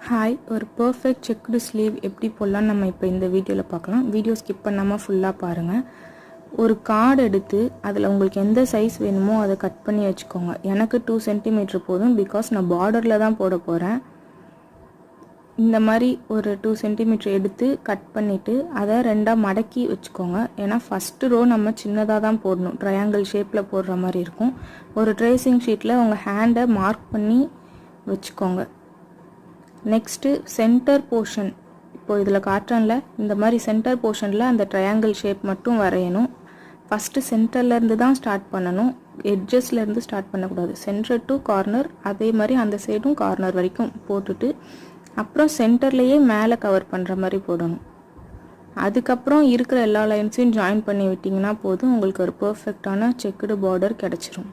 Hi, ஒரு perfect checked sleeve எப்படி போடலான்னு நம்ம இப்போ இந்த வீடியோவில் பார்க்கலாம். வீடியோ ஸ்கிப் பண்ணாமல் ஃபுல்லாக பாருங்கள். ஒரு கார்டு எடுத்து அதில் உங்களுக்கு எந்த சைஸ் வேணுமோ அதை கட் பண்ணி வச்சுக்கோங்க. எனக்கு 2 சென்டிமீட்டர் போதும், பிகாஸ் நான் பார்டரில் தான் போட போகிறேன். இந்த மாதிரி ஒரு 2 சென்டிமீட்டர் எடுத்து கட் பண்ணிவிட்டு அதை ரெண்டாக மடக்கி வச்சுக்கோங்க. ஏன்னா ஃபஸ்ட்டு ரோ நம்ம சின்னதாக தான் போடணும், ட்ரையாங்கிள் ஷேப்பில் போடுற மாதிரி இருக்கும். ஒரு ட்ரேசிங் ஷீட்டில் உங்கள் ஹேண்டை மார்க் பண்ணி வச்சுக்கோங்க. நெக்ஸ்ட்டு சென்டர் போர்ஷன், இப்போ இதில் காட்டுறேன்ல, இந்த மாதிரி சென்டர் போர்ஷனில் அந்த ட்ரையாங்கிள் ஷேப் மட்டும் வரையணும். ஃபஸ்ட்டு சென்டர்லேருந்து தான் ஸ்டார்ட் பண்ணணும், எட்ஜஸ்லேருந்து ஸ்டார்ட் பண்ணக்கூடாது. சென்டர் டு கார்னர், அதே மாதிரி அந்த சைடும் கார்னர் வரைக்கும் போட்டுட்டு அப்புறம் சென்டர்லேயே மேலே கவர் பண்ணுற மாதிரி போடணும். அதுக்கப்புறம் இருக்கிற எல்லா லைன்ஸையும் ஜாயின் பண்ணி விட்டிங்கன்னா போதும், உங்களுக்கு ஒரு பர்ஃபெக்டான செக்குடு பார்டர் கிடச்சிரும்.